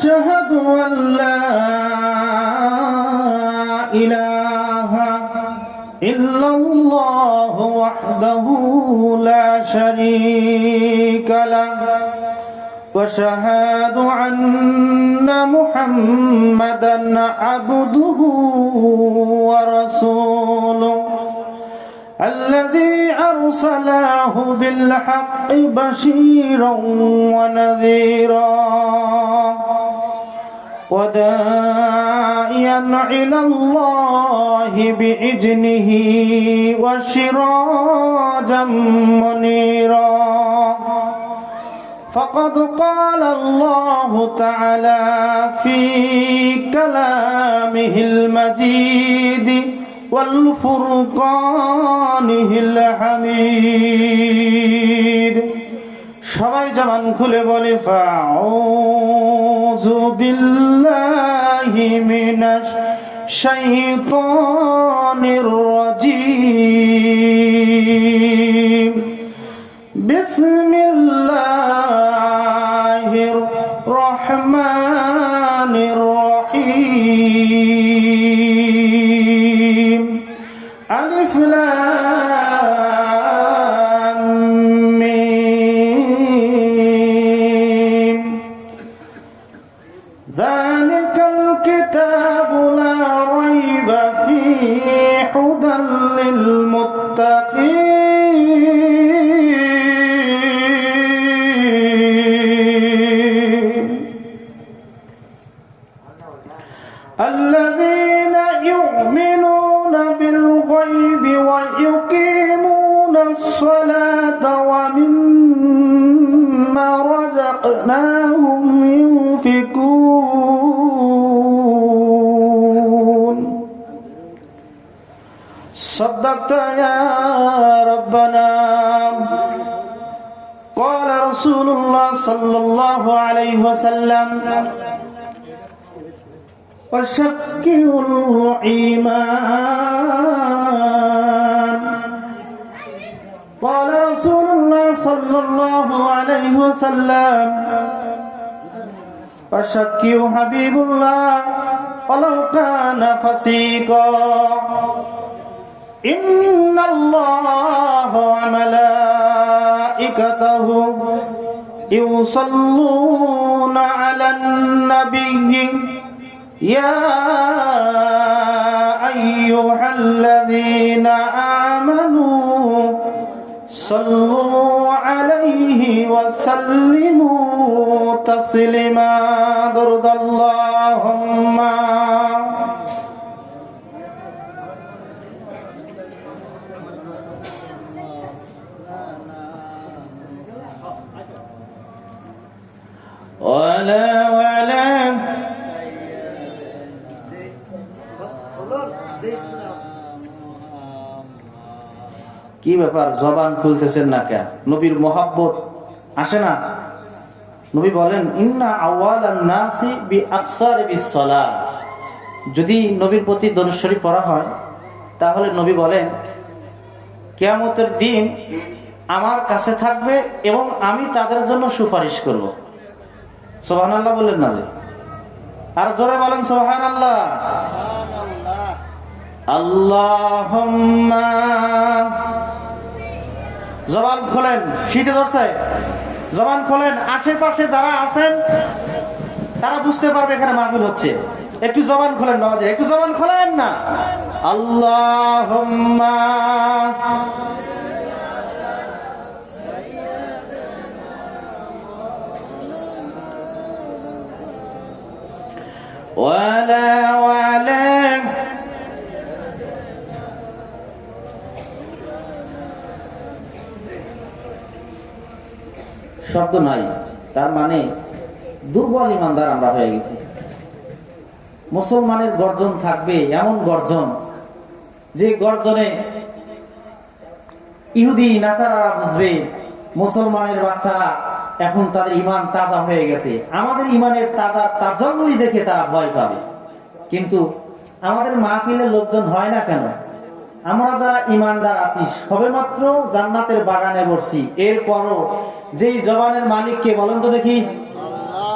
أشهد أن لا إله إلا الله وحده لا شريك له وأشهد أن محمدا عبده ورسوله الذي أرسله بالحق بشيرا ونذيرا وداعيا إلى الله بإذنه وسراجا منيرا فقد قال الله تعالى في كلامه المجيد والفرقانه الحميد সবাই জবান খুলে বলে ফাউযু বিল্লাহি মিনাশ শাইতানির রাজীম বিসমিল্লাহির রহমানির রহিম আলিফ লাম মিম যালিকাল কিতাবু লা রাইবা ফীহি হুদাল লিল মুত্তাকিন الذين يؤمنون بالغيب ويقيمون الصلاة ومما رزقناهم ينفقون صدقت يا ربنا قال رسول الله صلى الله عليه وسلم وشكه الإيمان قال رسول الله صلى الله عليه وسلم وشكه حبيب الله ولو كان فسيقا إن الله وملائكته يصلون على النبي يا أيها الذين آمنوا صلوا عليه وسلموا تسليما درد اللهم ولا কি ব্যাপার জবান খুলতেছেন না কেন? নবীর মহব্বত আসে না? নবী বলেন ইন্না আওয়ালান নাসি বিআকসারি বিসসালাহ। যদি নবীর প্রতি দরুদ শরীফ পড়া হয় তাহলে নবী বলেন কিয়ামতের দিন আমার কাছে থাকবে এবং আমি তাদের জন্য সুপারিশ করব। সুবহানাল্লাহ বলেন না যে? আর জোরে বলেন সুবহানাল্লাহ। আল্লাহুম্মা জবান খোলেন, শীতে ধরছে, জবান খোলেন। আশেপাশে যারা আছেন তারা বুঝতে পারবে এখানে মাহফিল হচ্ছে। একটু জবান খোলেন বাবাজি, একটু জবান খোলেন না। আল্লাহুম্মা ওয়ালা ওয়ালা শব্দ নাই, তার মানে দুর্বল ইমানদার আমরা হয়ে গেছি। মুসলমানের গর্জন থাকবে এমন গর্জন যে গর্জনে ইহুদি নাসারারা বুঝবে মুসলমানের বাচ্চারা এখন তাদের ইমান তাজা হয়ে গেছে। আমাদের ইমানের তাজাল্লি দেখে তারা ভয় পাবে। কিন্তু আমাদের মাহফিলের লোকজন হয় না কেন? আমরা যারা ইমানদার আছি সবেমাত্র জান্নাতের বাগানে বসছি, এরপরও যেই জবানের মালিক কে বলেন তো দেখি,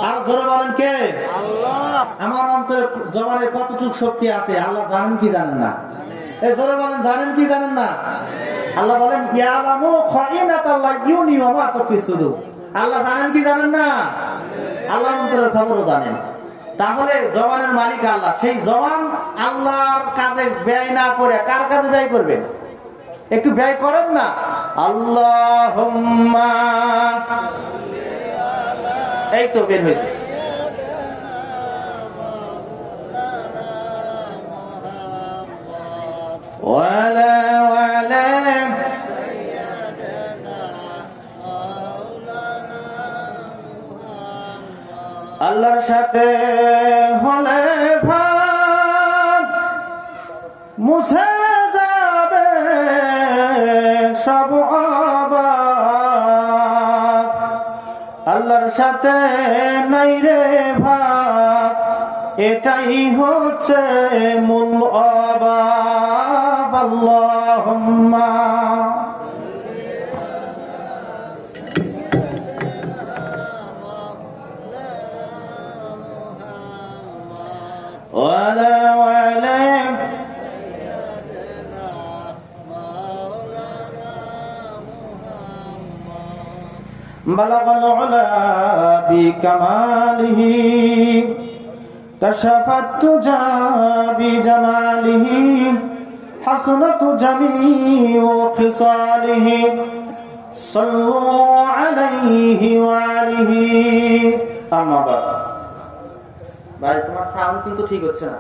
আর জোরে বলেন কে? আমার অন্তরে জবানের কতটুকু শক্তি আছে আল্লাহ জানেন কি জানেন না? এই জোরে বলেন, জানেন কি জানেন না? আল্লাহ বলেন ইয়ালামু খাইনাতাল্লাহ ইউনি ওয়া মা তুফি সুদুর। আল্লাহ জানেন কি জানেন না? আল্লাহ অন্তরের খবরও জানেন। তাহলে জবানের মালিক আল্লাহ। সেই জবান আল্লাহর কাজে ব্যয় না করে কার কাজে ব্যয় করবেন? একটু ব্যয় করেন না। আল্লাহুম্মা, এই তো বের হয়েছে। ওয়ালা ওয়ালা আল্লাহর সাথে হলে ভাগ মুছে যাবে সব অভাব। আল্লাহর সাথে নাই রে ভাগ, এটাই হচ্ছে মূল অভাব। আল্লাহুম্মা وعلى وعلى بلغ العلا بكماله كشف الدجى بجماله حسنت جميع خصاله صلوا عليه وآله أما بعد। ভাই তোমার সাউন্ড কিন্তু ঠিক হচ্ছে না,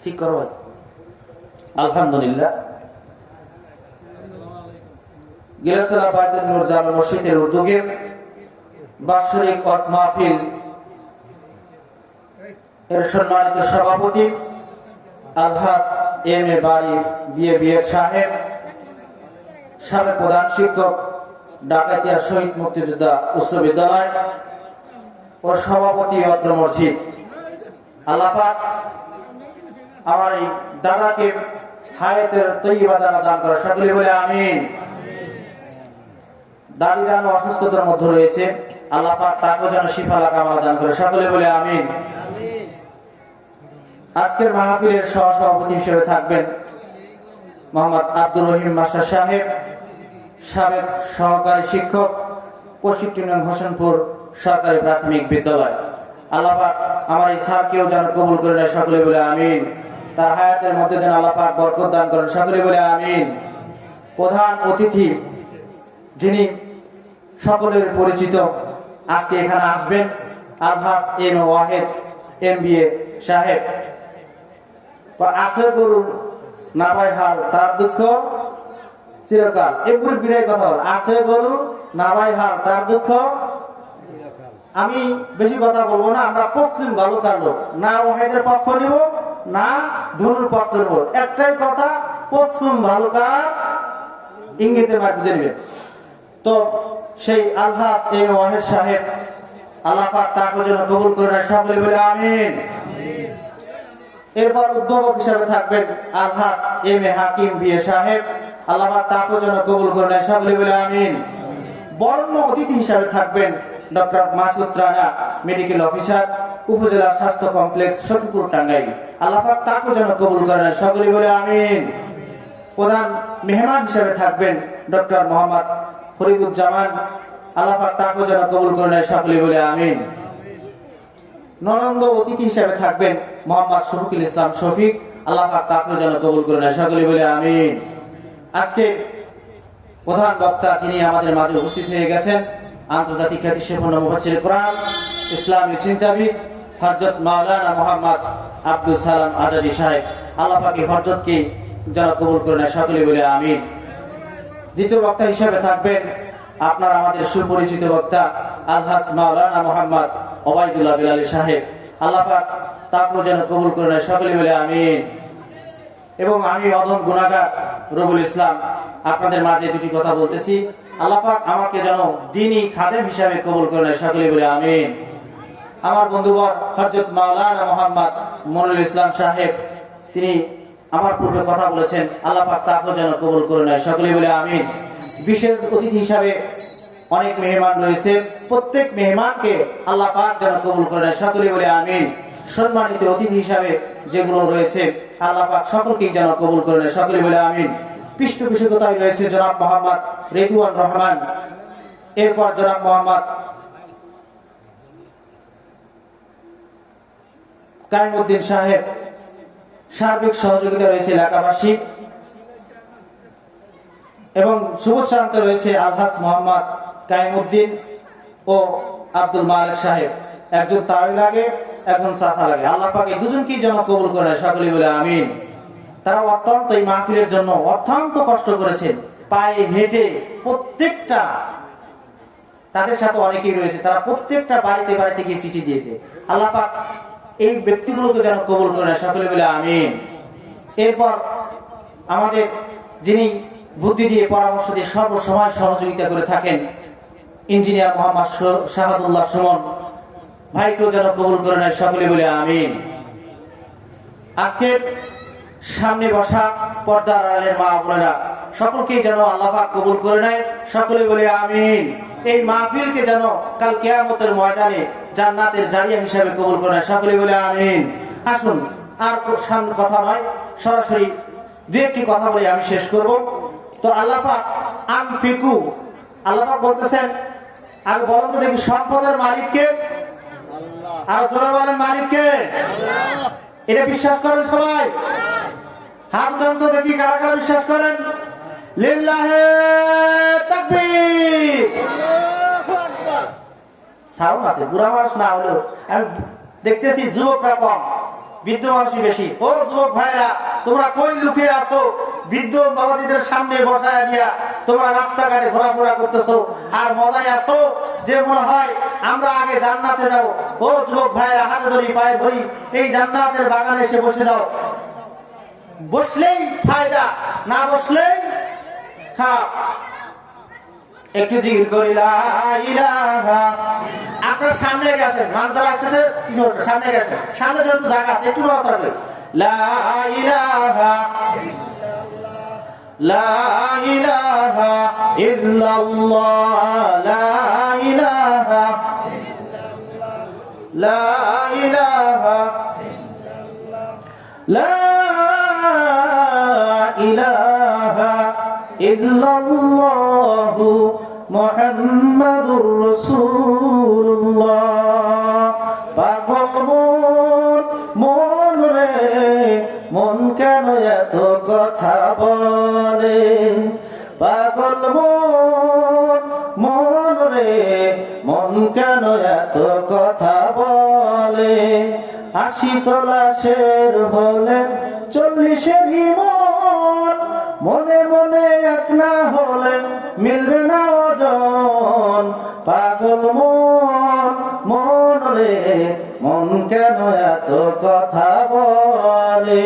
ঠিক করো ভাই। আলহামদুলিল্লাহ, গিলাসেলা বাইতুল নূর জামে মসজিদের উদ্যোগে বাৎসরিক ওয়াজ মাহফিল এর সম্মানিত সভাপতি আলহাজ এম এ বাড়ি বিএ সাহেব, সাবেক প্রধান শিক্ষক ডাকাতিয়া শহীদ মুক্তিযোদ্ধা উচ্চ বিদ্যালয় ও সভাপতি অত্র মসজিদ, আল্লাহ পাক আমার এই দাদাকে হায়াতের তৈয়বা দান করে সকলে বলে আমিন। দাদি যেন অসুস্থতার মধ্যে রয়েছে, আল্লাহ পাক তাকে যেন শিফা কামাল দান করে সকলে বলে আমিন। আজকের মাহফিলের সভাপতি হিসেবে থাকবেন মোহাম্মদ আব্দুর রহিম মাস্টার সাহেব, সাবেক সহকারী শিক্ষক, পশ্চিম হোসেনপুর সরকারি প্রাথমিক বিদ্যালয়। আল্লাহ পাক আমার এই স্যারকেও যেন কবুল করে নেয় সকলে বলে আমিন। তার হায়াতের মধ্যে যেন আল্লাহ পাক বরকত দান করেন সকলে বলে আমিন। প্রধান অতিথি যিনি সকলের পরিচিত আজকে এখানে আসবেন আলহাজ এম এ ওয়াহেদ MBA সাহেব। আছে গরু না পাই হাল তার দুঃখ চিরকাল। এগুলো বিরাট কথা হল, আছে গরু না পাই হাল তার দুঃখ। আমি বেশি কথা বলবো না, আমরা পশ্চিম বালুকার লোক, না ওয়াহেদের পক্ষ নিব না ধনুর পক্ষ নিব। একটাই কথা, পশ্চিম বালুকার ইঙ্গিতে মাঠ বুঝে নেবেন। তো সেই আলহাজ এম এ ওয়াহেদ সাহেব, আল্লাহ পাক তাকে যেন কবুল করে নেয় সকলে বলে আমিন। এরপর উদ্যোগক হিসাবে থাকবেন আলহাজ এম এ হাকিম বিএ সাহেব, আল্লাহ পাক তাকে যেন কবুল করে নেয় সকলে বলে আমিন। বর্ণ অতিথি হিসাবে থাকবেন doctor Masud Rana, medical officer, উপজেলা স্বাস্থ্য কমপ্লেক্স সখীপুর টাঙ্গাইল, আল্লাহ পাক তাকে যেন কবুল করে নেয় সকলে বলে আমিন। প্রধান মেহমান হিসাবে থাকবেন ডক্টর মোহাম্মদ ফরিদুজ্জামান, আল্লাহ পাক তাকে যেন কবুল করে নেয় সকলে বলে আমিন। ননন্দ অতিথি হিসাবে থাকবেন মোহাম্মদ শফিকুল ইসলাম শফিক, আল্লাহ পাক তাকে যেন কবুল করে নেয় সকলে বলে আমিন। আজকে প্রধান বক্তা যিনি আমাদের মাঝে উপস্থিত হয়ে গেছেন, আন্তর্জাতিক খ্যাতিসম্পন্ন মুফাসসির কোরআন, ইসলামী চিন্তাবিদ হযরত মাওলানা মোহাম্মদ আব্দুল সালাম আজাদী সাহেব, আল্লাহ পাক হযরতকে যেন কবুল করে নেয় সকলে বলে আমিন। দ্বিতীয় বক্তা হিসেবে থাকবেন আপনার আমাদের সুপরিচিত বক্তা আলহাজ মাওলানা মোহাম্মদ ওবায়দুল্লাহ বিলালী সাহেব, আল্লাহ পাক তাকে যেন কবুল করে নেয় সকলে বলে আমিন। এবং আমি অদম গুনাহগার রবুল ইসলাম আপনাদের মাঝে দুটি কথা বলতেছি, আল্লাহ পাক আমাকে যেন দ্বীনী খাদেম হিসাবে কবুল করে নেয় সকলে বলে আমিন। আমার বন্ধুবর হযরত মাওলানা মোহাম্মদ মনিরুল ইসলাম সাহেব, তিনি আমার পূর্বে কথা বলেছেন, আল্লাহ পাক তাকে যেন কবুল করে নেয় সকলে বলে আমিন। বিশেষ অতিথি হিসাবে অনেক মেহমান রয়েছে, প্রত্যেক মেহমানকে আল্লাহ পাক যেন কবুল করে নেয়, সকলে বলে আমিন। সম্মানিত অতিথি হিসাবে যেগুলো রয়েছে আল্লাহ পাক সকলকেই যেন কবুল করে নেয়, সকলে বলে আমিন। পৃষ্ঠপোষকতায় রয়েছে জনাব মোহাম্মদ রেদওয়ান রহমান, এরপর জনাব মোহাম্মদ কায়েমউদ্দিন সাহেব, সার্বিক সহযোগিতা রয়েছে এলাকাবাসী এবং শুভেচ্ছান্তে রয়েছে আলহাজ মোহাম্মদ কায়েমউদ্দিন ও আব্দুল মালিক সাহেব। একজন তাই লাগে, একজন চাচা লাগে। আল্লাহ পাক এই দুজনকেই যেন কবুল করে, সকলেই বলে আমিন। তারা অত্যন্ত এই মাহফিলের জন্য অত্যন্ত কষ্ট করেছেন, পায়ে হেঁটে প্রত্যেকটা, তাদের সাথে অনেকেই রয়েছে, তারা প্রত্যেকটা বাড়িতে বাড়িতে গিয়ে চিঠি দিয়েছে। আল্লাহ পাক এই ব্যক্তিগুলোকে যেন কবুল করে, সকলে বলে আমিন। এরপর আমাদের যিনি বুদ্ধি দিয়ে পরামর্শ দিয়ে সর্বসময় সহযোগিতা করে থাকেন ইঞ্জিনিয়ার মোহাম্মদ শাহাদুল্লাহ সুমন ভাইকেও যেন কবুল করে নেয়, সকলে বলে আমিন। আজকে সামনে বসা পর্দার আড়ালের মা বোনেরা সকলকেই যেন আল্লাহ পাক কবুল করে নেয়, সকলে বলে আমিন। এই মাহফিলকে যেন কাল কিয়ামতের ময়দানে জান্নাতের জারিয়া হিসাবে কবুল করে নেয়, সকলে বলে আমিন। আসুন আর সামনে কথা নয়, সরাসরি দু একটি কথা বলে আমি শেষ করব। তো আল্লাহ পাক আনফিকু, আল্লাহ পাক বলতেছেন, আর বলেন তো দেখি সম্পদের মালিককে, আর জোরে বলেন মালিককে। এটা বিশ্বাস করেন সবাই? হাত যন্ত্র দেখি কারা কারা বিশ্বাস করেন? লিল্লাহে তাকবীর। সাউন্ড আছে, বুড়া মানুষ না হলেও আমি দেখতেছি যুবকরা কম, বৃদ্ধ মানুষই বেশি। ও যুবক ভাইরা, তোমরা কই লুকিয়ে আছো? বৃদ্ধ বাবাজিদের সামনে বসায় দিয়া তোমরা রাস্তাঘাটে ঘোরাফেরা করতেছো আর মজায় আছো যে মনে হয় আমরা আগে জান্নাতে যাব। ও যুবক ভাইরা, হাতে ধরি পায়ে ধরি, এই জান্নাতের বাগানে এসে বসে যাও। বসলেই ফায়দা, না বসলেই খারাপ। একটু জিকির করি লা ইলাহা। আপনার সামনে গেছেন, মানুষ যারা আসতেছে সামনে গেছেন, সামনে যেহেতু জায়গা আছে একটু নড়াচড়া করে লা ইলাহা লা ইলাহা ইল্লাল্লাহ লা ইলাহা লা ইলাহা লা ইলাহা ইল্লাল্লাহু মুহাম্মাদুর রাসূলুল্লাহ। পাগল মন রে মন কেন এত কথা বলে? পাগল মন রে মন কেন এত কথা বলে? ৮০ তলাশের হলে ৪০-এর মন, মনে মনে এক না হলে মিলবে না ওজন। পাগল মন রে মন কেন এত কথা বলে?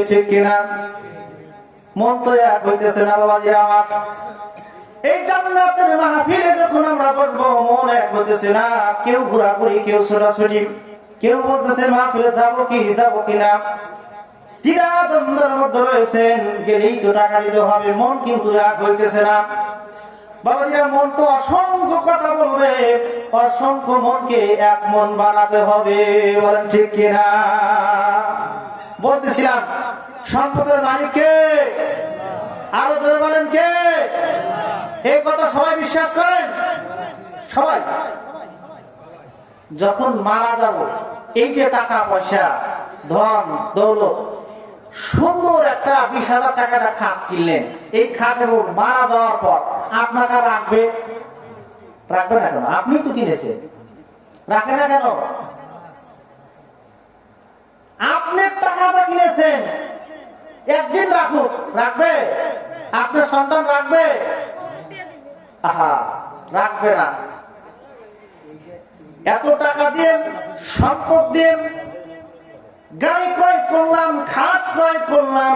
ঠিক কিনা? মন তো এক হইতেছে না বাবাজি আমার। এই জান্নাতের মাহফিলে যখন আমরা বসবো মন এক হইতেছে না। কেউ ঘোরাঘুরি, কেউ ছোটাছুটি, কেউ বলতেছে মাহফিলে যাবো কিনা। দ্বিধাদ্বন্দ্বের মধ্যে রয়েছেন, গেলেই তো টাকা দিতে হবে, মন কিন্তু এক হইতেছে না। বাবাজিরা, মন তো অসংখ্য কথা বলবে, অসংখ্য মনকে এক মন বানাতে হবে, বলেন ঠিক কিনা? বলতেছিলাম সম্পদের মালিক কে? আরো ধরে বলেন কে? এই কথা সবাই বিশ্বাস করেন? সবাই যখন মারা যাব, এই যে টাকা পয়সা ধন দৌলত, সুন্দর একটা ২০,০০০ টাকাটা খাট কিনলেন, এই খাটের মারা যাওয়ার পর আপনাকে রাখবে না কেন? আপনি তো কিনেছেন, রাখে না কেন? আপনি টাকাটা কিনেছেন, একদিন রাখুক, রাখবে? আপনার সন্তান রাখবে? আহা, রাখবে না। এত টাকা দিয়ে, সম্পদ দিয়ে গাড়ি ক্রয় করলাম, খাট ক্রয় করলাম,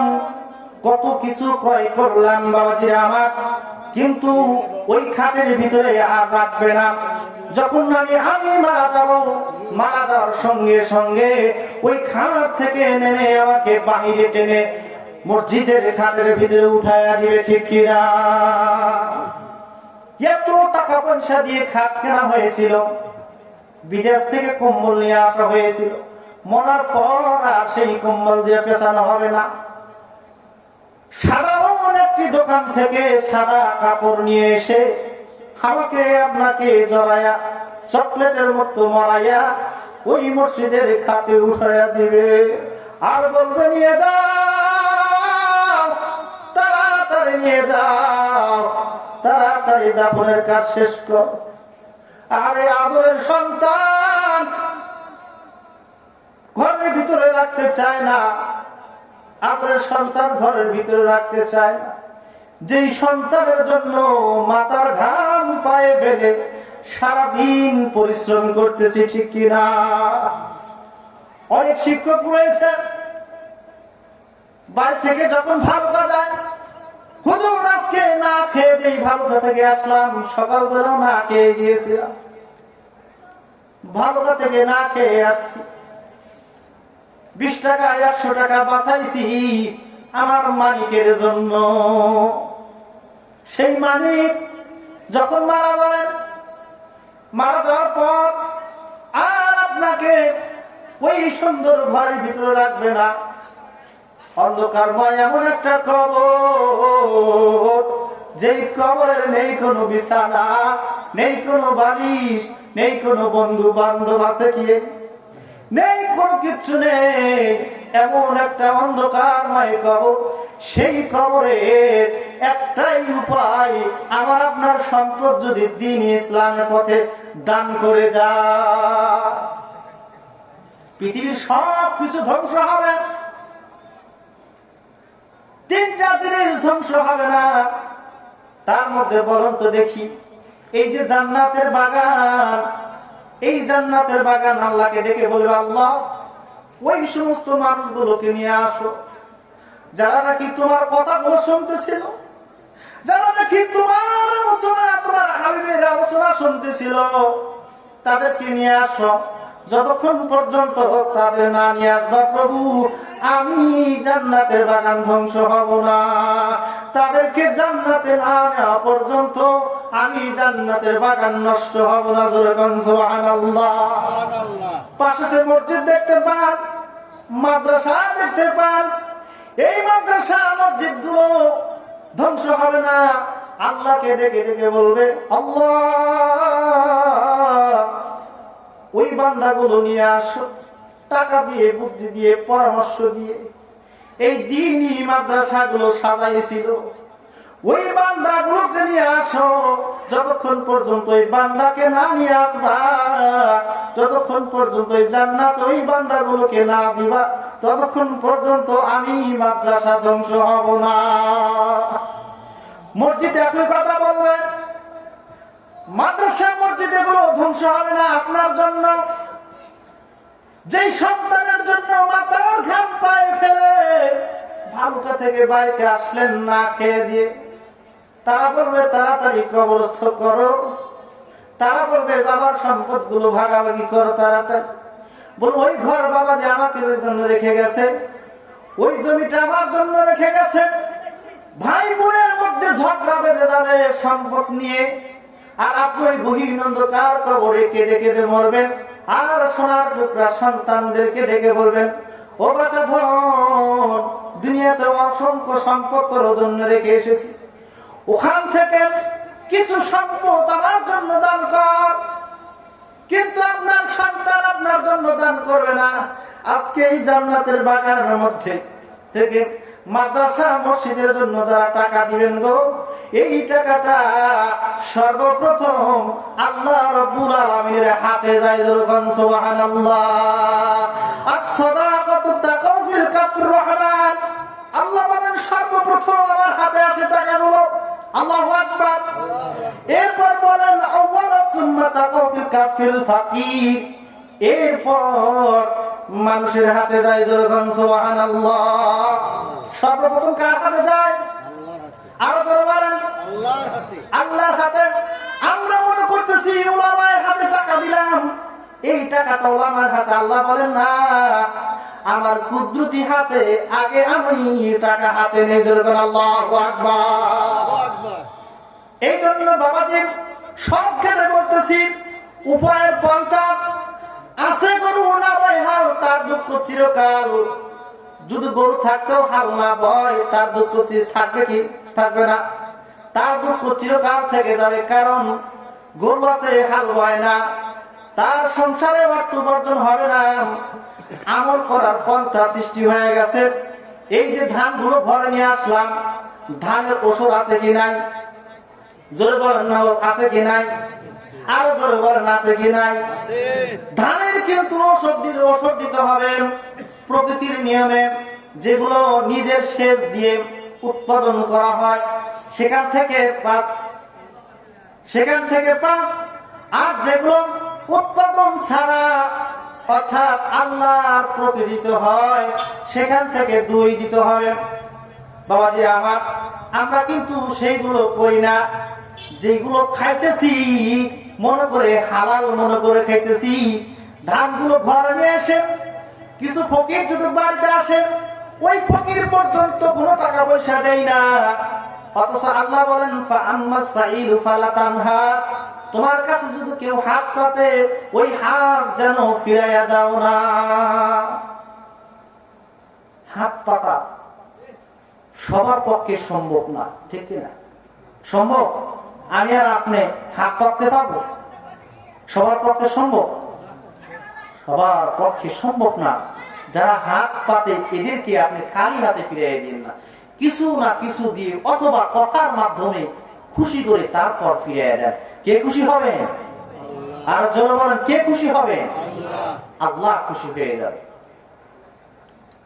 কত কিছু ক্রয় করলাম বাবাজিরা আমার, কিন্তু ওই খাটের ভিতরে আর রাখবে না। যখন আমি মারা যাব, মারা যাওয়ার সঙ্গে সঙ্গে ওই খাট থেকে নেমে আমাকে বাহিরে টেনে মসজিদের খাটের ভিতরে উঠাইয়া দিবে, ঠিক কিনা? এত টাকা পয়সা দিয়ে খাট কেনা হয়েছিল, বিদেশ থেকে কম্বল নিয়ে আসা হয়েছিল, মরার পর আর সেই কম্বল দিয়ে পেছানো হবে না। সাধারণ একটি দোকান থেকে সাদা কাপড় নিয়ে এসে আমাকে আপনাকে জড়াইয়া চকলেটের মতো মরাইয়া ওই মসজিদের খাটে উঠাইয়া দিবে, আর বলবে নিয়ে যাও, তাড়াতাড়ি নিয়ে যাও, তাড়াতাড়ি দাফনের কাজ শেষ কর। আরে আদরের সন্তান ঘরের ভিতরে রাখতে চায় না, আদরের সন্তান ঘরের ভিতরে রাখতে চায় না। যেই সন্তানের জন্য মাথার ঘাম পায়ে ফেলে সারাদিন পরিশ্রম করতেছি, ঠিক কিনা? অনেক শিক্ষক রয়েছে বাড়ি থেকে যখন ভারকা যায়, হুজুর আজকে না খেয়ে এই ভারকা থেকে আসলাম, সকালবেলা না খেয়ে গিয়েছিলাম, ভারকা থেকে না খেয়ে আসছি, 20 টাকা 100 টাকা বাঁচাইছি আমার মালিকের জন্য। সেই মালিক যখন মারা যাবেন, মারা যাওয়ার পর আর আপনাকে ওই সুন্দর ঘরের ভিতরে রাখবে না, অন্ধকারময় এমন একটা কবর, যেই কবরের নেই কোনো বিছানা, নেই কোনো বালিশ, নেই কোনো বন্ধু বান্ধব আছে কি, নেই কোনো কিছু নেই, এমন একটা অন্ধকারময় কবর। সেই কবরের একটাই উপায়, আমার আপনার সম্পদ যদি দ্বীন ইসলামের পথে দান করে যায়, পৃথিবীর সব কিছু ধ্বংস হবে, 3টা জিনিস ধ্বংস হবে না। তার মধ্যে বলুন তো দেখি, এই যে জান্নাতের বাগান, এই জান্নাতের বাগান আল্লাহকে ডেকে বলবে, আল্লাহ ওই সমস্ত মানুষগুলোকে নিয়ে আসো যারা নাকি তোমার কথাগুলো শুনতেছিল, যারা নাকি তোমার আলোচনা, তোমার হাবিবের আলোচনা শুনতেছিল, তাদেরকে নিয়ে আসো। যতক্ষণ পর্যন্ত তাদের না নিয়ে আসবা প্রভু, আমি জান্নাতের বাগান ধ্বংস হব না। তাদেরকে জান্নাতে না নেওয়া পর্যন্ত আমি জান্নাতের বাগান নষ্ট হব না। জোরে কোন সুবহানাল্লাহ। পাশে মসজিদ দেখতে পান, মাদ্রাসা দেখতে পান, এই মাদ্রাসা মসজিদ গুলো ধ্বংস হবে না। আল্লাহকে ডেকে ডেকে বলবে, আল্লাহ ওই বান্দাগুলো নিয়ে আসো, টাকা দিয়ে, বুদ্ধি দিয়ে, পরামর্শ দিয়ে এই দ্বীনি মাদ্রাসাগুলো সাজাইছিল, ওই বান্দাগুলোকে নিয়ে আসো। যতক্ষণ পর্যন্ত ওই বান্দাকে না নিয়ে আসবা, যতক্ষণ পর্যন্ত ওই জান্নাত ওই বান্দাগুলোকে না দিবা, ততক্ষণ পর্যন্ত আমি মাদ্রাসা ধ্বংস হব না। মসজিদে একই কথা বলবেন, মাদ্রাসা মসজিদ এগুলো ধ্বংস হবে না আপনার জন্য। যেই সন্তানের জন্য মাথার ঘাম পায়ে ফেলে ভালুকা থেকে বাড়িতে আসলেন না খেয়ে দিয়ে, তারা বলবে তাড়াতাড়ি কবরস্থ করো, তারা বলবে বাবার সম্পদ গুলো ভাগাভাগি করো তাড়াতাড়ি। বলবো ওই ঘর বাবা যে আমাকে জন্য রেখে গেছে, ওই জমিটা আমার জন্য রেখে গেছে। ভাই বোনের মধ্যে ঝগড়া বেঁধে যাবে সম্পদ নিয়ে, আর আপনি ওই গহীন অন্ধকার কবরে কেঁদে কেঁদে মরবেন। আর সোনার টুকরা সন্তানদেরকে ডেকে বলবেন, ও বাচ্চা ধন, দুনিয়াতে অসংখ্য সম্পদ তোর জন্য রেখে এসেছি, ওখান থেকে কিছু সম্পদ আমার জন্য দান কর। কিন্তু আপনার সন্তান আপনার জন্য দান করবে না। আজকে এই জান্নাতের বাগানের মধ্যে থেকে মাদ্রাসা মসজিদের জন্য যারা টাকা দিবেন গো, এই টাকাটা সর্বপ্রথম আল্লাহ রাব্বুল আলামিনের হাতে যায়। যখন সুবহানাল্লাহ, as-সাদাকাতু তাকাউ ফিল কাফর রহমান, আল্লাহ বলেন সর্বপ্রথম আমার হাতে আসে টাকাগুলো। আল্লাহু আকবার। এরপর বলেন আউয়ালা সুম্মা তাকাউ ফিল কাফিল ফাকির, এরপর মানুষের হাতে যায়। যখন সুবহানাল্লাহ, সর্বপ্রথম কার হাতে যায়? আরো জোরে বলেন আল্লাহর হাতে। আমরা মনে করতেছি উলামায়ের হাতে টাকা দিলাম, এই টাকাটা উলামায়ের হাতে। আল্লাহ বলেন না, আমার কুদরতি হাতে আগে আমি টাকা হাতে নেই। জোরে বলেন আল্লাহু আকবার। এই জন্য বাবাজি সব ক্ষেত্রে বলতেছি, উপায়ের পন্থা আছে। গরু না বয় হাল, তার দুঃখ চিরকাল। যদি গরু থাকতেও হাল না বয়, তার দুঃখ থাকবে কি? থাকবে না। তার দুঃখ চিরকাল থেকে যাবে। কারণ গরু আছে, হাল বয় না, তার সংসারে অর্থ উপার্জন হবে না। আমল করার পন্থা সৃষ্টি হয়ে গেছে। এই যে ধানগুলো ঘরে নিয়ে আসলাম, ধানের ওষুধ আছে কি নাই? জোরে বলেন না, আছে কি নাই? আরো জোরে বলেন, আছে কি নাই? ধানের কিন্তু ওষুধ দিতে হবে প্রকৃতির নিয়মে। যেগুলো নিজের সেচ দিয়ে উৎপাদন করা হয়, সেখান থেকে 5। আর যেগুলো উৎপাদন ছাড়া অর্থাৎ আল্লাহর প্রকৃত হয়, সেখান থেকে 2 দিতে হবে। বাবাজি আমার, আমরা কিন্তু সেইগুলো করি না। যেগুলো খাইতেছি মনে করে হালাল মনে করে খাইতেছি। ধানগুলো ঘরে নিয়ে এসে কিছু ফকির যদি বাড়িতে আসে, ওই ফকির পর্যন্ত কোনো টাকা পয়সা দেয় না। অথচ আল্লাহ বলেন, তোমার কাছে যদি কেউ হাত পাতে, ওই হাত যেন ফিরাইয়া দাও না। হাত পাতা সবার পক্ষে সম্ভব না, ঠিক কিনা? সম্ভব? আমি আর আপনি হাত পাততে পারবো? সবার পক্ষে সম্ভব? সবার পক্ষে সম্ভব না। যারা হাত পাতে, এদেরকে আপনি খালি হাতে ফিরিয়ে দিন না, কিছু না কিছু দিয়ে অথবা কথার মাধ্যমে খুশি করে তারপর ফিরিয়ে দেন। কে খুশি হবে? আর জোরে বলেন, কে খুশি হবে? আল্লাহ খুশি হয়ে যাবে।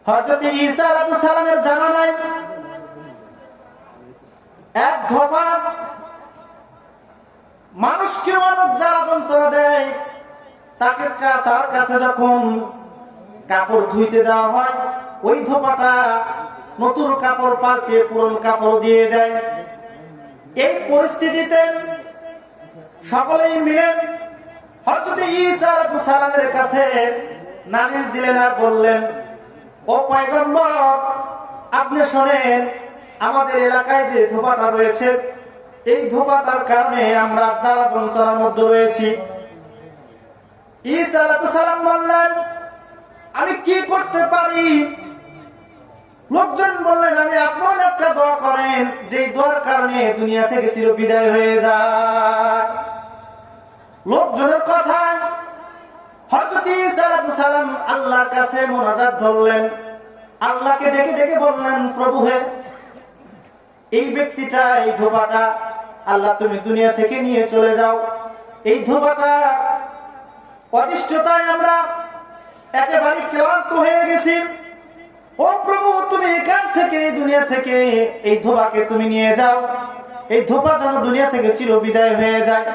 হযরত ঈসা আলাইহিস সালামের জামানায় এক ধোপা মানুষকে অনেক জ্বালা যন্ত্রণা দেয়। তার কাছে যখন কাপড় ধুইতে দেওয়া হয়, ওই ধোপাটা নতুন কাপড় পাল্টে পুরনো কাপড় দিয়ে দেয়। এই পরিস্থিতিতে সকলেই মিলে হযরত ঈসা আলাইহিস সালামের কাছে নালিশ দিলেন আর বললেন, ও পয়গম্বর, আপনি শোনেন, আমাদের এলাকায় যে ধোপাটা রয়েছে, এই ধোপাটার কারণে আমরা জ্বালা যন্ত্রণার মধ্যে রয়েছি। ঈসা আলাইহিস সালাম বললেন, আমি কি করতে পারি? লোকজন বললেন, আমি এমন একটা দোয়া করেন যে দোয়ার কারণে দুনিয়া থেকে চির বিদায় হয়ে যায়। লোকজনের কথায় হযরত ঈসা আলাইহিস সালাম আল্লাহর কাছে মুনাজাত ধরলেন। আল্লাহকে ডেকে ডেকে বললেন, প্রভু হে, এই ব্যক্তিটা, এই ধোপাটা আল্লাহ তুমি দুনিয়া থেকে নিয়ে চলে যাও। এই ধোপাটা অদৃষ্টতায় আমরা একেবারে ক্লান্ত হয়ে গেছি। ও প্রভু, তুমি এখান থেকে, দুনিয়া থেকে এই ধোপাকে তুমি নিয়ে যাও। এই ধোপা যেন দুনিয়া থেকে চির বিদায় হয়ে যায়।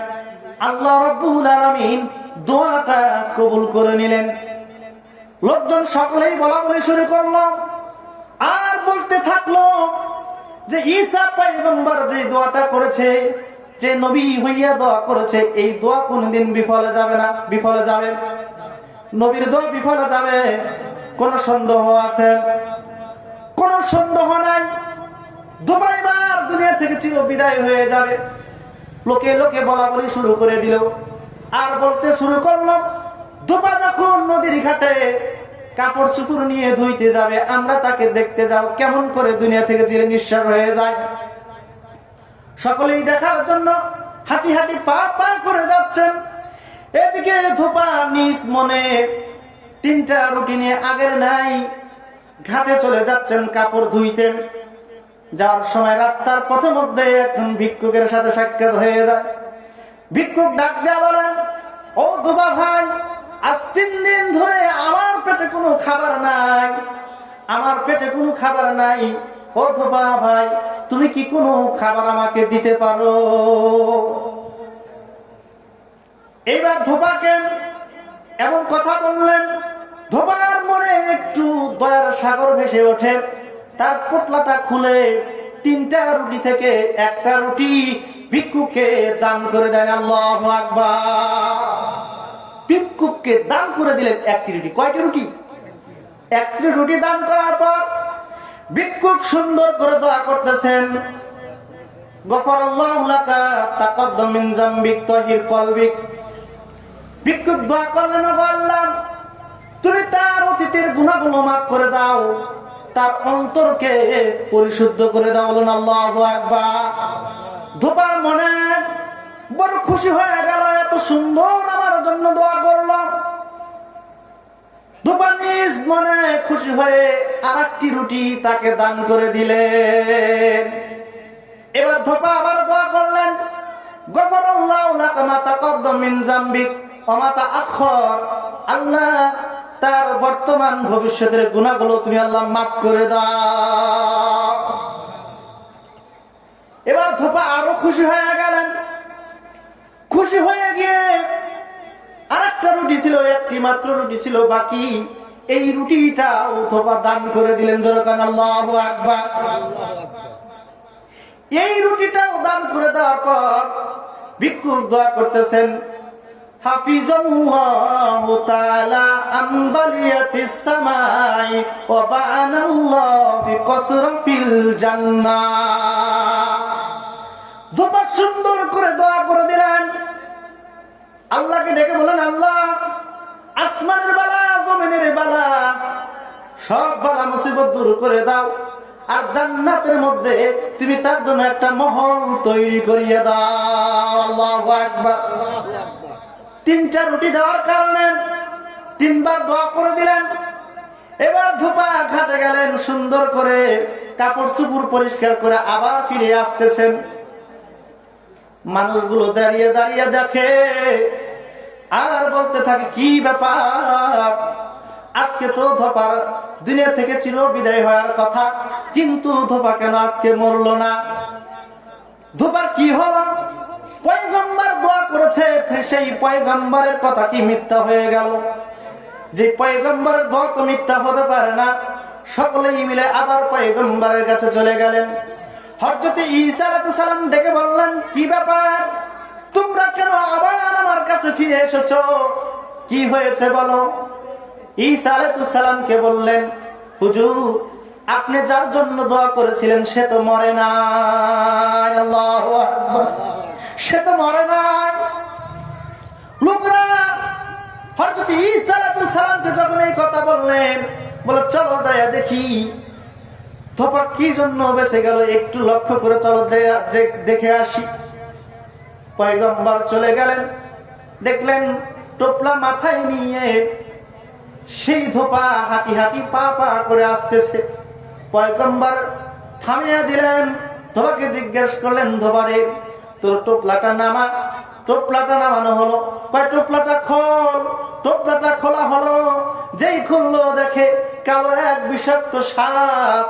আল্লাহ রাব্বুল আলামিন দোয়াটা কবুল করে নিলেন। লোকজন সকলেই বলা বলে শুরু করলো আর বলতে থাকলো যে ঈসা পয়গম্বর যে দোয়াটা করেছে, যে নবী হইয়া দোয়া করেছে, এই দোয়া কোনদিন বিফলে যাবে না। বিফলে যাবে? নবীর দোয়া বিফলে যাবে? কোন সন্দেহ আছে? কোন সন্দেহ নাই। দুবাইবার দুনিয়া থেকে চির বিদায় হয়ে যাবে। লোকে লোকে বলা বলি শুরু করে দিল আর বলতে শুরু করলো, দুবা যখন নদীর ঘাটে কাপড় চুপড় নিয়ে ধুইতে যাবে, আমরা তাকে দেখতে যাও কেমন করে দুনিয়া থেকে ধীরে নিঃশ্বাস হয়ে যায়। সকলেই দেখার জন্য হাঁটি হাঁটি পা পা করে যাচ্ছেন। এদিকে ধোপা নিজ মনে 3টা রুটি নিয়ে আগের নাই ঘাটে চলে যাচ্ছেন কাপড় ধুইতেন। যাওয়ার সময় রাস্তার পথের মধ্যে একজন ভিক্ষুকের সাথে সাক্ষাৎ হয়ে যায়। ভিক্ষুক ডাক দেয়া বলেন, ও ধোপা ভাই, আজ 3 দিন ধরে আমার পেটে কোনো খাবার নাই, আমার পেটে কোনো খাবার নাই। ও ধোপা ভাই, তুমি কি কোনো খাবার আমাকে দিতে পারো? এইবার ধোপাকে এমন কথা বললেন, ধোপার মনে একটু দয়ার সাগর ভেসে ওঠে। তার পোটলাটা খুলে 3টা রুটি থেকে 1টা রুটি ভিক্ষুককে দান করে দেন। আল্লাহু আকবার। ভিক্ষুককে দান করে দিলেন 1টি রুটি। কয়টি রুটি? 1টি রুটি দান করার পর ভিক্ষুক সুন্দর করে দোয়া করতেছেন, গফরাল্লাহু লাকা তাকাদ্দাম মিন যামবিক তাহির কলবিক। ভিক্ষুক দোয়া করলেন, ও আল্লাহ তুমি তার অতীতের গুনাহগুলো মাফ করে দাও, তার অন্তরকে পরিশুদ্ধ করে দাও। বলুন আল্লাহু আকবার। ধোপার মনে বড় খুশি হয়ে গেল, এত সুন্দর আমার জন্য দোয়া করলো। ধোপা নিজ মনে খুশি হয়ে আরেকটি রুটি তাকে দান করে দিলেন। এবার ধোপা আবার দোয়া করলেন, গফরাল্লাহু লাকা মা তাকাদ্দাম মিন যামবিক ওয়া মা তাআখার। আল্লাহ তার বর্তমান ভবিষ্যতের গুনাহগুলো তুমি আল্লাহ মাফ করে দাও। এবার ধোপা আরো খুশি হয়ে গেলেন। খুশি হয়ে গিয়ে আরেকটা রুটি ছিল, একটি মাত্র রুটি ছিল বাকি। এই রুটিটা ধোপা দান করে দিলেন। জোরকান আল্লাহু আকবার। এই রুটিটাও দান করে দেওয়ার পর ভিক্ষুক দোয়া করতেছেন, হাফিজাল্লাহু তাআলা আন বালিয়াতিস সামাই ওয়া বানাল্লাহু বিকসরা ফিল জান্নাহ। ধোপা সুন্দর করে দোয়া করে দিলেন। আল্লাহকে ডেকে বলেন, আল্লাহ আসমানের বালা জমিনের বালা সব বালা মুসিবত দূর করে দাও, আর জান্নাতের মধ্যে তুমি তার জন্য একটা মহল তৈরি করিয়ে দাও। আল্লাহু আকবার। তিনটা রুটি দেওয়ার কারণে তিনবার দোয়া করে দিলেন। এবার ধোপা ঘাটে গেলেন, সুন্দর করে কাপড় চোপড় পরিষ্কার করে আবার ফিরে আসতেছেন। মানুষগুলো দাঁড়িয়ে দাঁড়িয়ে দেখে আর বলতে থাকে, কি ব্যাপার, আজকে তো ধোপার দুনিয়া থেকে চির বিদায় হওয়ার কথা, কিন্তু ধোপা কেন আজকে মরল না? ধোপার কি হলো? পয়গম্বর দোয়া করেছে, সেই পয়গম্বরের কথা কি মিথ্যা হয়ে গেল? যে পয়গম্বরের দোয়া তো মিথ্যা হতে পারে না। সকলেই মিলে আবার পয়গম্বরের কাছে চলে গেলেন। হযরত ঈসা আলাইহিস সালাম ডেকে বললেন, কি ব্যাপার, তোমরা কেন আবার আমার কাছে ফিরে এসেছো? কি হয়েছে বলো? ঈসা আলাইহিস সালামকে বললেন, হুজুর আপনি যার জন্য দোয়া করেছিলেন সে তো মরে নাই। আল্লাহু আকবার। সে তো মরে নাই। লোকরা হযরত ঈসা আলাইহিস সালামকে যখন এই কথা বললেন, বলে চলো যাইয়া দেখি ধোপা কি জন্য বেঁচে গেল, একটু লক্ষ্য করে চলো দেখে আসি। পয়গম্বর চলে গেলেন, দেখলেন টোপলা মাথায় নিয়ে সেই ধোপা হাঁটি হাঁটি পা পা করে আসতেছে। পয়গম্বর থামিয়ে দিলেন, ধোপাকে জিজ্ঞেস করলেন, ধোপারে তোর টোপলাটা নামা। টোপলাটা নামানো হলো। কয় টোপলাটা খোল। টোপলাটা খোলা হলো। যেই খুললো দেখে কালো এক বিষাক্ত সাপ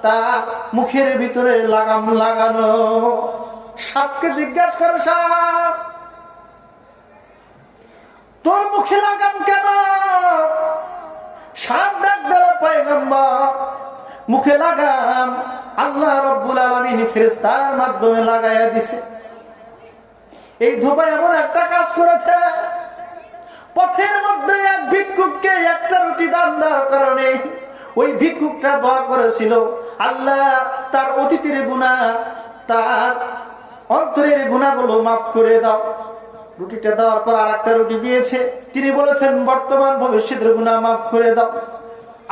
তার মুখের ভিতরে লাগাম লাগানো। সাপকে জিজ্ঞাসা করে, সাপ তোর মুখে লাগাম কেন? সাপ ডাক দিল, পয়গম্বর মুখে লাগাম আল্লাহ রাব্বুল আলামিন ফেরেশতার মাধ্যমে লাগাইয়া দিছে। এই ধোপা এমন একটা কাজ করেছে, পথের মধ্যে এক ভিক্ষুককে একটা রুটি দান দেওয়ার কারণে ওই ভিক্ষুকটা দোয়া করেছিল, আল্লাহ তার অতীতের গুনাহ, তার অন্তরের গুনাহগুলো মাফ করে দাও। রুটিটা দেওয়ার পর আর একটা রুটি দিয়েছে, তিনি বলেছেন বর্তমান ভবিষ্যতের গুনাহ মাফ করে দাও।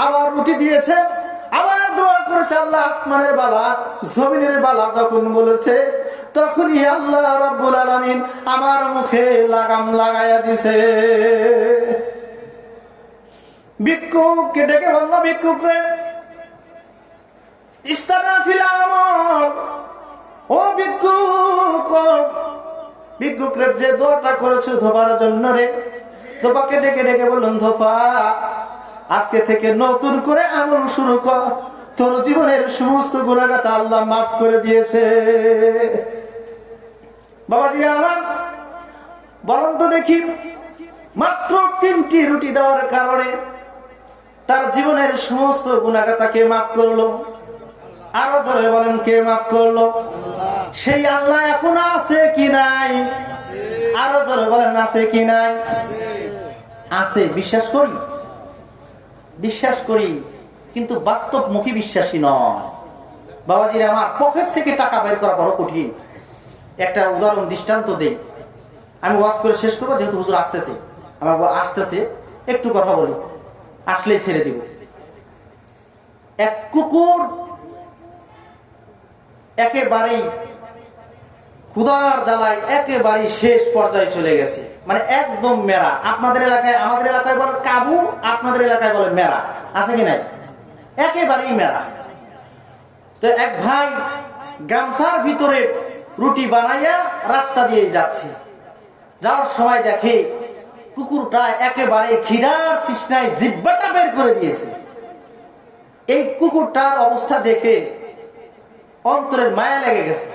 আবার রুটি দিয়েছে, আবার দোয়া করেছে, আল্লাহ আসমানের বালা জমিনের বালা যখন বলেছে তখনই আল্লাহ রাব্বুল আলামিন আমার মুখে লাগাম লাগাইয়া দিছে। ভিক্ষুককে ডেকে বলল, ভিক্ষুক রে ইস্তানা ফিল আমল। ও ভিক্ষুক, ভিক্ষুক রে যে দোয়াটা করেছে ধোপার জন্য রে, ধোপাকে ডেকে ডেকে বললেন, ধোপা আজকে থেকে নতুন করে আমল শুরু কর, তোর জীবনের সমস্ত গুনাহগাতা আল্লাহ মাফ করে দিয়েছে। বাবাজি আমার বলেন তো দেখি, মাত্র 3টি রুটি দেওয়ার কারণে তার জীবনের সমস্ত গুনাহগাতা কে মাফ করলো? আরো ধরে বলেন, কে মাফ করলো? সেই আল্লাহ এখন আছে কি নাই? আরো ধরে বলেন, আছে কি নাই? আছে। বিশ্বাস করি, বিশ্বাস করি, কিন্তু বাস্তবমুখী বিশ্বাসী নয়। বাবাজির আমার পকেট থেকে টাকা বের করা বড় কঠিন, একটা উদাহরণ দৃষ্টান্ত দেই, আমি ওয়াজ করে শেষ করবো, যেহেতু হুজুর আসতেছে, আমার আসতেছে, একটু কথা বলি, আসলেই ছেড়ে দিব। এক কুকুর একেবারেই ক্ষুধার জ্বালায় একেবারেই শেষ পর্যায়ে চলে গেছে, মানে একদম মেরা। আপনাদের এলাকায়, আমাদের এলাকায় বলে কাবু, আপনাদের এলাকায় বলে মেরা, আছে কি নাই? একেবারেই মেরা। তো এক ভাই গামছার ভিতরে রুটি বানাইয়া রাস্তা দিয়ে যাচ্ছে, যাওয়ার সময় দেখে কুকুরটা একেবারে খিদার তৃষ্ণায় জিহ্বাটা বের করে দিয়েছে। এই কুকুরটার অবস্থা দেখে অন্তরের মায়া লেগে গেছে।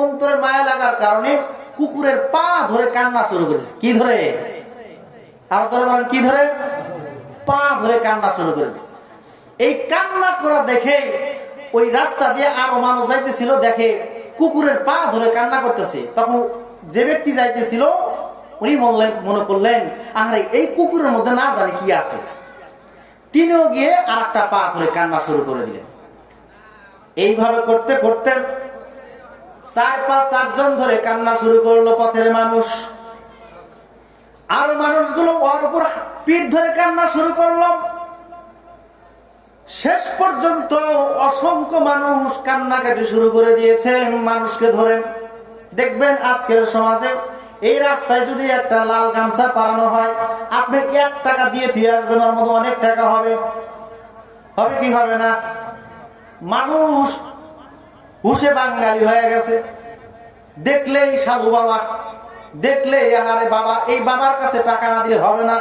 অন্তরের মায়া লাগার কারণে কুকুরের পা ধরে কান্না শুরু করেছে। কি ধরে? আর ধরে বলেন কি ধরে? পা ধরে কান্না শুরু করে দিয়েছে। এই কান্না করা দেখে ওই রাস্তা দিয়ে আরো মানুষ যাইতেছিল, দেখে কুকুরের পা ধরে কান্না করতেছে। তখন যে ব্যক্তি যাইতেছিল উনি মনে করলেন, আরে এই কুকুরের মধ্যে না জানি কি আছে। তিনিও গিয়ে আর একটা পা ধরে কান্না শুরু করে দিলেন। এইভাবে করতে করতে 4-5 জন ধরে কান্না শুরু করলো পথের মানুষ। আর মানুষগুলো ওর উপর পিঠ ধরে কান্না শুরু করলো। শেষ পর্যন্ত অসংখ্য মানুষ কান্নাকাটি শুরু করে দিয়েছে মানুষকে ধরে। দেখবেন আজকের সমাজে এই রাস্তায় যদি একটা লাল গামছা পালানো হয়, আপনি 1 টাকা দিয়ে ফিরে আসবেন, ওর মধ্যে অনেক টাকা হবে। হবে কি হবে না? মানুষ হুশে বাঙালি হয়ে গেছে। দেখলেই সাধু বাবা, দেখলেই আরে বাবা, এই বাবার কাছে টাকা না দিলে হবে না,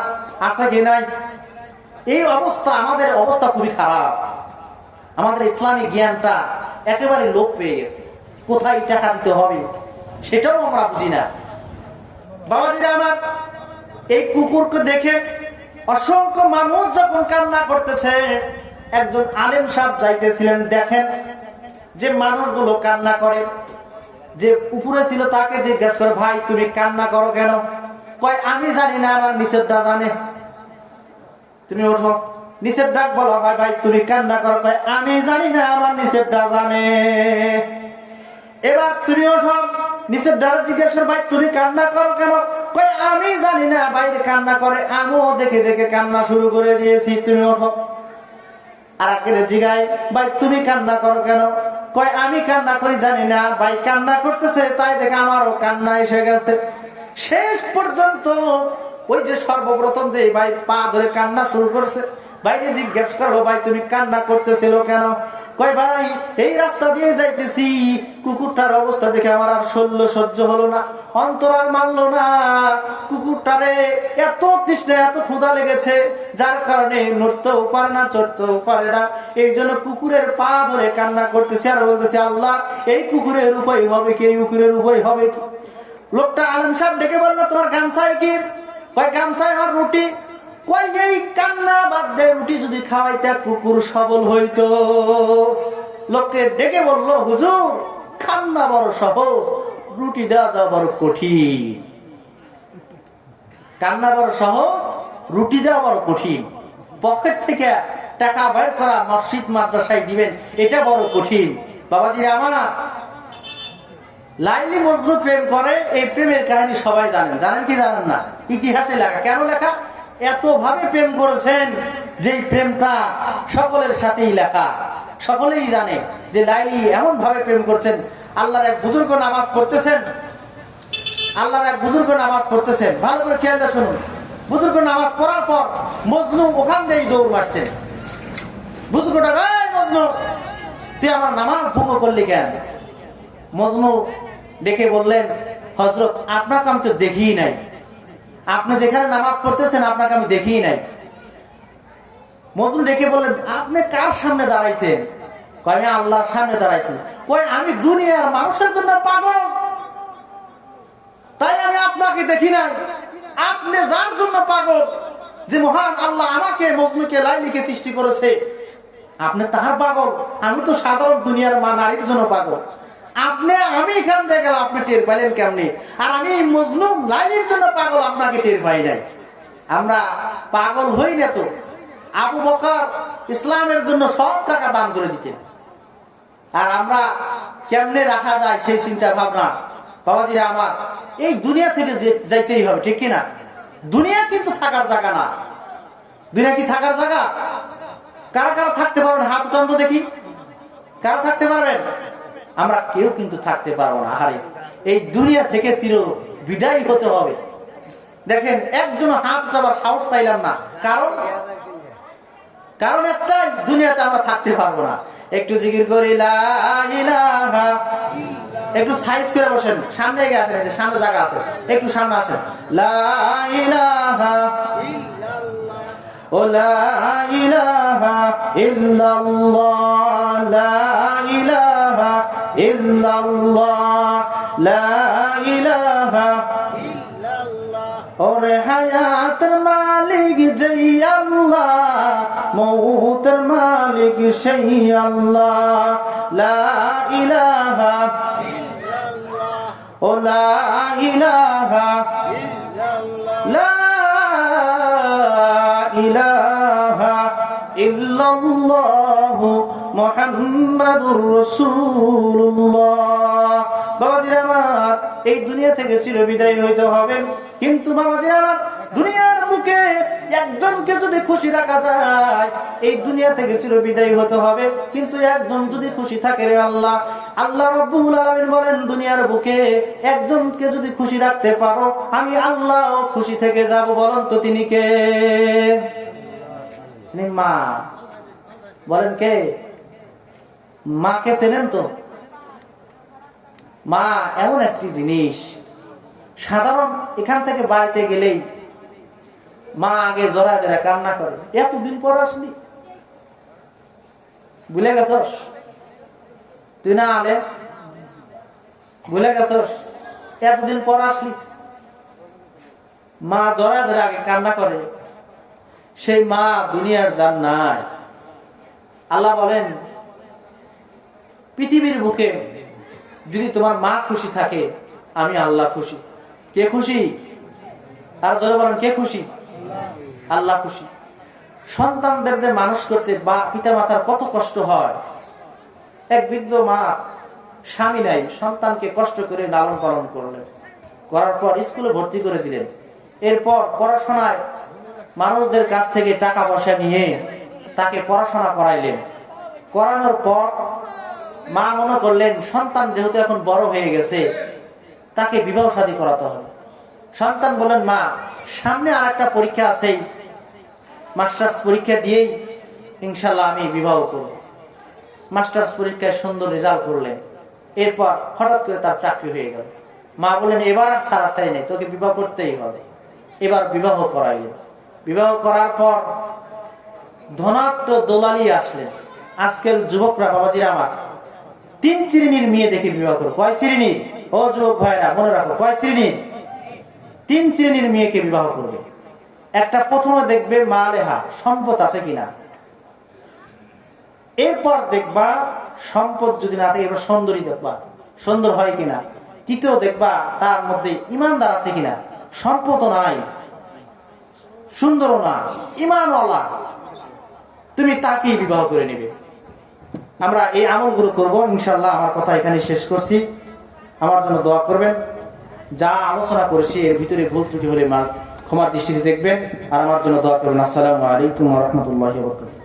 আছে কি নাই? এই অবস্থা, আমাদের অবস্থা খুবই খারাপ। আমাদের ইসলামী জ্ঞানটা একেবারে লোপ পেয়ে গেছে। কোথায় টাকা দিতে হবে সেটাও আমরা বুঝি না। বাবাজিরা আমার, এই কুকুরকে দেখে অসংখ্য মানুষ যখন কান্না করতেছে, একজন আলেম সাহেব যাইতেছিলেন, দেখেন যে মানুষগুলো কান্না করে। যে উপরে ছিল তাকে জিজ্ঞেস করে, ভাই তুমি কান্না করো কেন? কয় আমি জানি না, আমার নিচের দা জানে। তুমি ওঠো, নিচের ডাক বলো, হয় ভাই তুমি কান্না করো। কয় আমি জানি না, আমার নিচের দা জানে। এবার তুমি ওঠো, নিচের দ্বারা জিজ্ঞেস করো, ভাই তুমি কান্না করো কেন? কয় আমি জানি না, বাইরে কান্না করে, আমিও দেখে দেখে কান্না শুরু করে দিয়েছি। তুমি ওঠো। আর একের জিগায়, ভাই তুমি কান্না করো কেন? কয় আমি কান্না করি জানি না, ভাই কান্না করতেছে তাই দেখে আমারও কান্না এসে গেছে। শেষ পর্যন্ত ওই যে সর্বপ্রথম যে ভাই পা ধরে কান্না শুরু করছে, বাইরে জিজ্ঞেস করলো, ভাই তুমি কান্না করতেছিল কেন? কয় ভাই এই রাস্তা দিয়ে যাইতেছি, কুকুরটার অবস্থা দেখে আমার আর সহ্য হলো না, অন্তর আর মানলো না। কুকুরটারে এত তৃষ্ণা, এত ক্ষুধা লেগেছে, যার কারণে নড়তেও পারে না, চড়তেও পারে না। এই জন্য কুকুরের পা ধরে কান্না করতেছে আর বলতেছে, আল্লাহ এই কুকুরের উপায় হবে কি? এই কুকুরের উপায় হবে কি? লোকটা আলেম সাহেব ডেকে বললো, তোমার গামছায় কি? কয় গামছায় আমার রুটি। কয় এই কান্না বাদ দে, রুটি যদি খাওয়াইতে কুকুর সবল হইতো। লোককে ডেকে বললো, হুজুর কান্না বড় সহজ, রুটি দেওয়া বড় কঠিন। কান্না বড় সহজ, রুটি দেওয়া বড় কঠিন। পকেট থেকে টাকা বের করা, মসজিদ মাদ্রাসায় দিবেন, এটা বড় কঠিন। বাবাজি আমার, লাইলি মজনু প্রেম করে, এই প্রেমের কাহিনী সবাই জানেন। জানেন কি জানেন না? ইতিহাসে লেখা। কেন লেখা? এত ভাবে প্রেম করেছেন যে প্রেমটা সকলের সাথেই লেখা। সকলেই জানে যে লাইলি এমন ভাবে প্রেম করছেন। আল্লাহর এক বুজুর্গ নামাজ পড়তেছেন, আল্লাহর এক বুজুর্গ নামাজ পড়তেছেন, ভালো করে খেয়াল দিয়ে শুনুন। বুজুর্গ নামাজ পড়ার পর মজনু ওখান দিয়েই দৌড় মারছেন। বুজুর্গটা, এই মজনু তুই আমার নামাজ ভঙ্গ করলি কেন? মজনু ডেকে বললেন, হযরত আপনাকে আমি তো দেখিই নাই, আপনি যেখানে নামাজ পড়তেছেন আপনাকে আমি দেখিই নাই। মজনু ডেকে বললেন, আপনি কার সামনে দাঁড়াইছেন? কয় আমি আল্লাহর সামনে দাঁড়াইছি। কয় আমি দুনিয়ার মানুষের জন্য পাগল, তাই আমি আপনাকে দেখি নাই। আপনি যার জন্য পাগল, যে মহান আল্লাহ আমাকে মজনুকে লাইলিকে সৃষ্টি করেছে, আপনি তার পাগল। আমি তো সাধারণ দুনিয়ার নারীর জন্য পাগল। আপনি, আমি এখান থেকে গেলাম, আপনি টের পাইলেন কেমনি? আর আমি মজনু লাইলির জন্য পাগল, আপনাকে টের পাই নাই। আমরা পাগল হই না তো। আবু বকর ইসলামের জন্য সব টাকা দান করে দিতেন, আর আমরা কেমনে রাখা যায় সেই চিন্তা ভাবনা বাবাজিরা আমার, এই দুনিয়া থেকে যাইতেই হবে, ঠিক কিনা? দুনিয়া কিন্তু থাকার জায়গা না। দুনিয়া কি থাকার জায়গা? কারা কারা থাকতে পারবেন হাত উঠান তো দেখি। কারা থাকতে পারবেন? আমরা কেউ কিন্তু থাকতে পারবো না। আরে এই দুনিয়া থেকে চির বিদায় হতে হবে। দেখেন একজন হাত উঠাবার সাহস পাইলাম না, কারণ একটা, দুনিয়াতে আমরা থাকতে পারবো না। একটু জিকির করি লা ইলাহা, একটু সাইজ করে বসেন, সামনে গিয়ে আসেন, যে সামনে জায়গা আছে, একটু সামনে আসেন। লা ইলাহা ও লা ইলাহা ইল্লাল্লাহ, লা ইলাহা ইল্লাল্লাহ, লা ইলাহা ওরে হায়াতের মালিক যেই আল্লাহ, মৌতের মালিক সেই আল্লাহ, লা ইলাহা ও লা ইলাহা লা ইলাহা ইল্লাল্লাহু মুহাম্মাদুর রাসূলুল্লাহ। বাবাজির আমার, এই দুনিয়া থেকে চির বিদায় হইতে হবে। কিন্তু বাবাজির আমার, দুনিয়ার বুকে একজনকে যদি খুশি রাখা যায়, এই দুনিয়া থেকে চির বিদায় হতে হবে। কিন্তু একজন যদি খুশি থাকে রে আল্লাহ, আল্লাহ রাব্বুল আলামিন বলেন, দুনিয়ার বুকে একজনকে যদি খুশি রাখতে পারো, আমি আল্লাহ খুশি থেকে যাব। বলেন তো তিনি কে? মা। বলেন কে? মাকে চেনেন তো? মা এমন একটি জিনিস, সাধারণ এখান থেকে বাড়িতে গেলেই মা আগে জড়ায় জড়া কান্না করে। এতদিন পর আসলি, ভুলে গেছস? তুই না আলে ভুলে গেছস? এতদিন পর আসলি। মা জড়ায় ধরে আগে কান্না করে। সেই মা দুনিয়ার জান নাই। আল্লাহ বলেন, পৃথিবীর বুকে যদি তোমার মা খুশি থাকে, আমি আল্লাহ খুশি। কে খুশি? আর জোরে বলেন, কে খুশি? আল্লাহ খুশি। সন্তানদের মানুষ করতে বা পিতা মাতার কত কষ্ট হয়। এক বৃদ্ধ মা, স্বামী নাই, সন্তানকে কষ্ট করে লালন পালন করলেন, করার পর স্কুলে ভর্তি করে দিলেন। এরপর পড়াশোনায় মানুষদের কাছ থেকে টাকা পয়সা নিয়ে তাকে পড়াশোনা করাইলেন। করানোর পর মা মনে করলেন, সন্তান যেহেতু এখন বড় হয়ে গেছে, তাকে বিবাহ শাদী করাতে হবে। সন্তান বলেন, মা সামনে আর একটা পরীক্ষা আছে, মাস্টার্স পরীক্ষা দিয়েই ইনশাল্লাহ আমি বিবাহ করব। মাস্টার্স পরীক্ষায় সুন্দর রেজাল্ট করলেন। এরপর হঠাৎ করে তার চাকরি হয়ে গেল। মা বলেন, এবার আর ছাড়াছাড়ি নেই, তোকে বিবাহ করতেই হবে। এবার বিবাহ করাইলেন। বিবাহ করার পর ধনাঢ্য দোলালি আসলেন। আজকাল যুবকরা, বাবাজিরা আমার, 3 শ্রেণীর মেয়ে দেখে বিবাহ করো। কয় শ্রেণীর? ও যুবক ভাইরা মনে রাখো, কয় শ্রেণীর? 3 শ্রেণীর মেয়েকে বিবাহ করবে। একটা, প্রথমে দেখবে মালেহা, সম্পদ আছে কিনা। এরপর দেখবা সম্পদ যদি না থাকে, এবার সুন্দরী দেখবা, সুন্দর হয় কিনা। তৃতীয় দেখবা তার মধ্যে ইমানদার আছে কিনা। সম্পদ নাই, সুন্দরও না, ইমানওয়ালা, তুমি তাকেই বিবাহ করে নেবে। আমরা এই আমলগুলো করবো ইনশাআল্লাহ। আমার কথা এখানে শেষ করছি। আমার জন্য দোয়া করবেন। যা আলোচনা করেছি এর ভিতরে ভুল ত্রুটি হলে ক্ষমার দৃষ্টিতে দেখবেন, আর আমার জন্য দোয়া করবেন। আসসালামু আলাইকুম ওয়া রাহমাতুল্লাহি ওয়া বারাকাতুহু।